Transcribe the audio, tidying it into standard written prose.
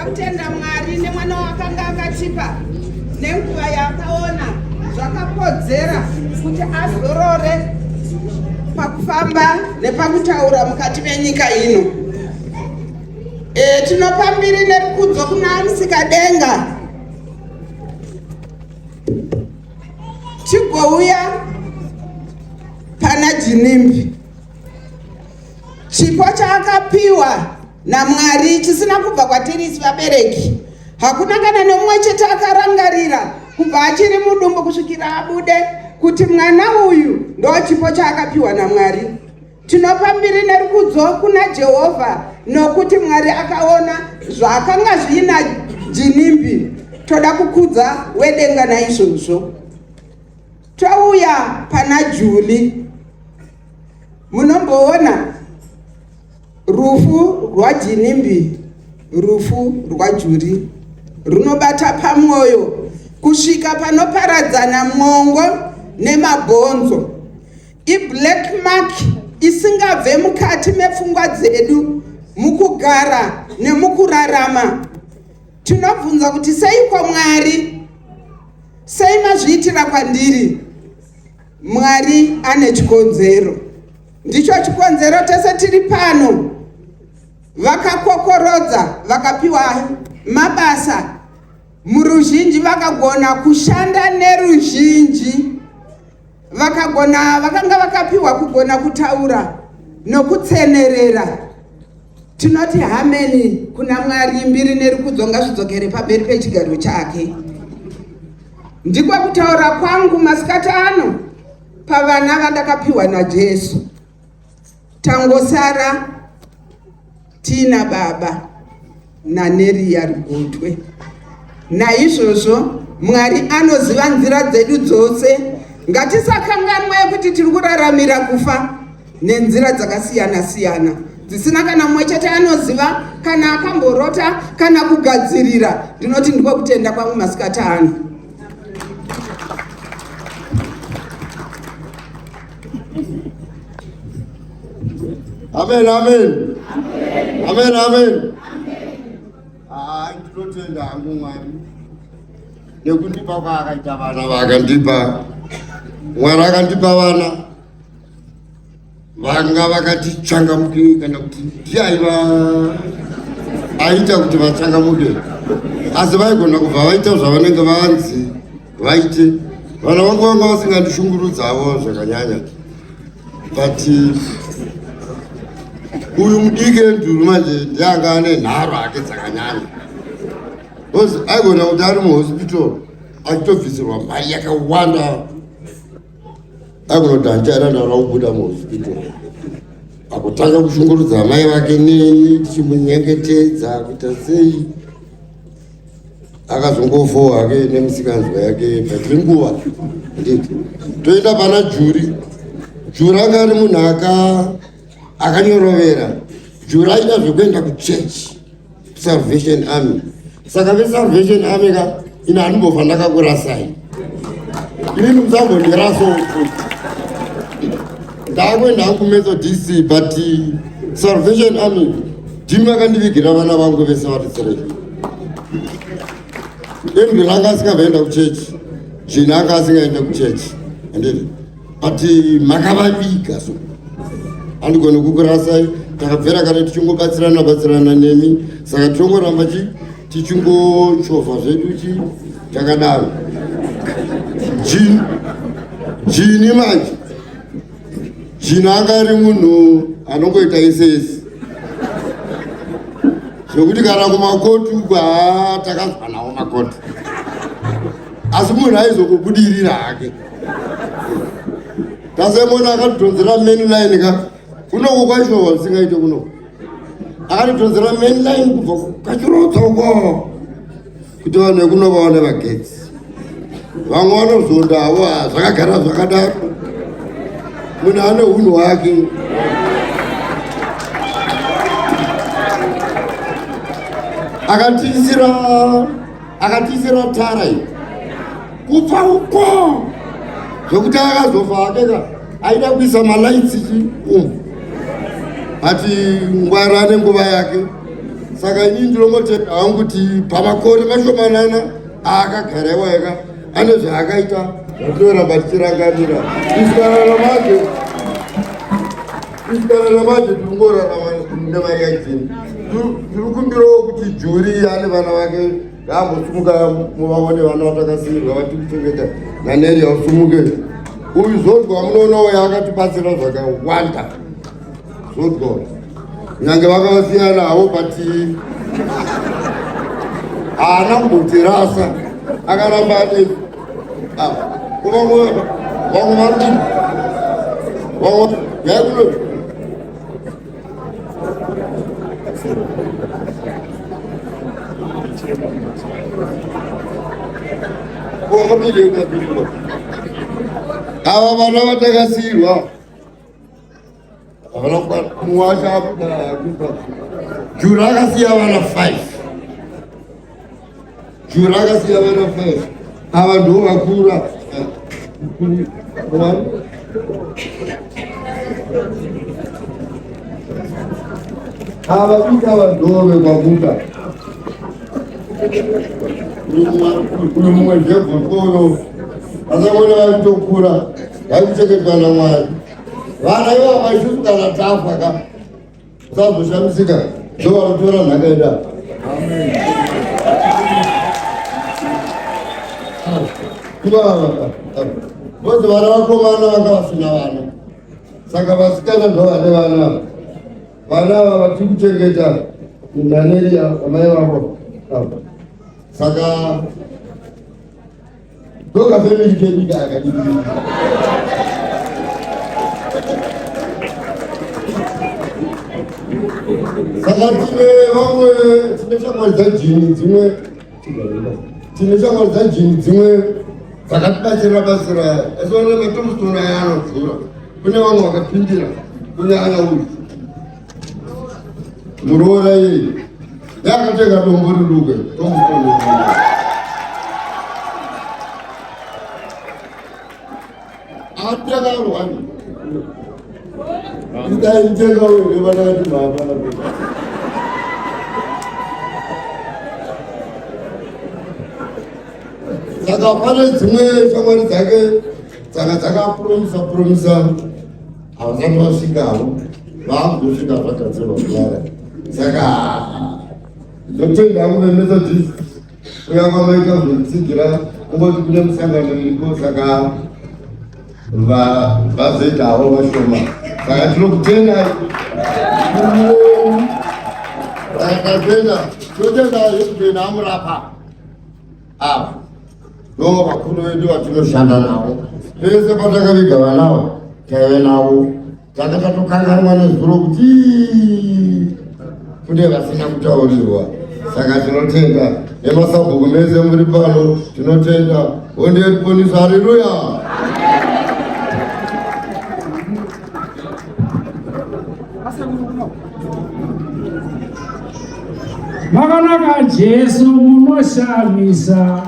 Toda kutenda Mwari nemwana wakanga akatipa nenguva yakaona zvakakodzera kuti azorore pakufamba nepakutaura mukati menyika ino. Tinopa mbiri nerikudzo kuna Musikadenga. Tigouya pana Ginimbi. Chipo chaakapiwa naMwari chisina kubva kwatiri isi vabereki. Hakuna kana nomwe chete akarangarira kubva achiri mudumbu kusvikira abude kuti mwana uyu ndo chipo chaakapiwa naMwari. Tinopa mbiri nerikudzo kuna Jehovha nokuti Mwari akaona zvakanga zvina Ginimbi. Toda kukudza wedenga naizvozvo. Touya pana Juli. Munomboona rufu rwa Ginimbi, rufu rwa Juli runobata pamwoyo kusvika panoparadzana mwongo nemabhonzo. Black mark isingabve mukati mepfungwa dzedu mukugara nemukurarama. Tinobvunza kuti seiko Mwari? Sei mazviitira kwandiri? Mwari ane chikonzero. Ndicho chikonzero tese tiri pano. Vakakokorodza vakapiwa mabasa muruzhinji, vakagona kushanda neruzhinji, vakanga vakapiwa kugona kutaura nokutsenerera. Tinoti hameni kuna Mwari. Mbiri nerikudzo ngazvidzokere pamberi pechigaro chake. Ndiko kutaura kwangu masikati ano pavana vandakapiwa naJesu. Tangosara tina baba naNeriya Rugotwe. Naizvozvo Mwari anoziva nzira dzedu dzose. Ngatisakanganwe kuti tiri kuraramira kufa nenzira dzakasiyana siyana dzisina kana mumwe chete anoziva, kana akamborota kana kugadzirira. Ndinoti ndiko kutenda kwangu masikati ano. Amen, amen. Amen, amen. Ndinotenda hangu Mwari nekundipa kwaakaita vana vakandipa. Mwari akandipa vana vanga vakati changamuke, kana kuti ndiaiva aita kuti vachangamuke, asi vaigona kubva vaita zvavanenge vanzi vaite. Vana vangu vanga vasingandishungurudzawo zvakanyanya, but uyu mudiki enduru manje ndianga ane nharo ake dzakanyanya. Because aigona kuti ari muhospital achitobvisirwa mari yakawanda, aigona kuti handichairandara kubuda muhospital. Akutanga kushungurudza mai vake neni, tichimunyengetedza kuita sei. Akazongofowa hake nemisikanzwa yake patiri nguva nditi toenda pana Juri. Juri anga ari munhu akanyorovera. Juri aita zvekuenda kuchechi Salvation Army. Saka veSalvation Army ina handimbobva ndakakurasai. Inini musambondiraso ndakwenda hangu Methodist, but Salvation Army ndimi vakandivigira vana vangu vese vari 3. Embi langa asingabvaenda kuchechi, Jina anga asingaenda kuchechi, handiti, but makavaviga so handigoni kukurasai. Takabvera kana tichingobatsirana nemi, saka tongoramba tichingochovha zvedu takadaro. Jini manje Jina anga ari munhu anongoita isesi zvokuti kana kumakoti uku takazwa nawo makoti, asi munhu aizokubudirira hake. Tasemona akatitonzera main line kunoko kwaishowa zvisingaite kunoko. Akatitonzera main line kubva kachirodzoko kuti vanhu vekunova vane vagetsi. Vamwe vanozondawo zvakagara zvakadaro. Munhu ane unhu hwake. Akatiisira tara iyi kubva uko zvokuti akazofa hake aida kuisa malaitsi ati Mwari ane nguva yake. saka inini ndinomotenda hangu kuti pamakore mashomanana akagarewa eka ane zvaakaita zvatoramba tichirangarira isikanana maje tingorarama nemari yakini. Tiri kumbirawo kuti juri ane vana vake ngambosumuka muvaone vana vatakasiyirwa vati kuchengeta naneri yausumuke. Uyu ZODWA munoona uyo akatibatsira zvakawanda. ZODWA nyange vakavasiyana havo pati haana kumbotirasa akaramba ane vamwe marudini vamwe yaikuno ava vana vatakasiyirwa muwasha jura akasiya vana 5 ava ndo vakura ava vita vadove kwamuta kune mumwe zvebhotoro asakona vatokura vakuchengetwa naMwari. Vana ivo vaishuku kana tafa ka usazoshamisika ndovanotora nhaka ida. Vose vana vakomana vanga vasina vana, saka vasikana ndo vane vana. Vana ava vatiri kuchengeta naneri amai vavo, saka ndokafemili kedu kakadii. Saka tine shamwari dzajini dzimwe dzakatibatsira batsira esione matomusitona yaanodzura. Kune vamwe vakapindira kunyanya uyu muroora iye yakatenga dombo riduke tomusitona atakarwani ndaitenga uyu vanati mhapana. Saka pane dzimwe shamwari dzake dzanga dzakapuromisa havasati vasvikawo vaakuzosvika zvagadzirwa kudara. Saka ndotenda hangu vemethodist kuyanga maita zvokutsigira kungoti kune musangano iriko, saka vazoita havo vashoma. Saka tinokutenda totenda yekutenda amurapa ava ndo vakuru vedu vatinoshanda navo. Pese patakaviga vanavo taive navo tanga tatokanganwa nezuro kuti kune vasina kutaurirwa. Saka tinotenda nemasabhuku mese muri pano, tinotenda honde riponesa. Haleluya. Makanaka Jesu munoshamisa.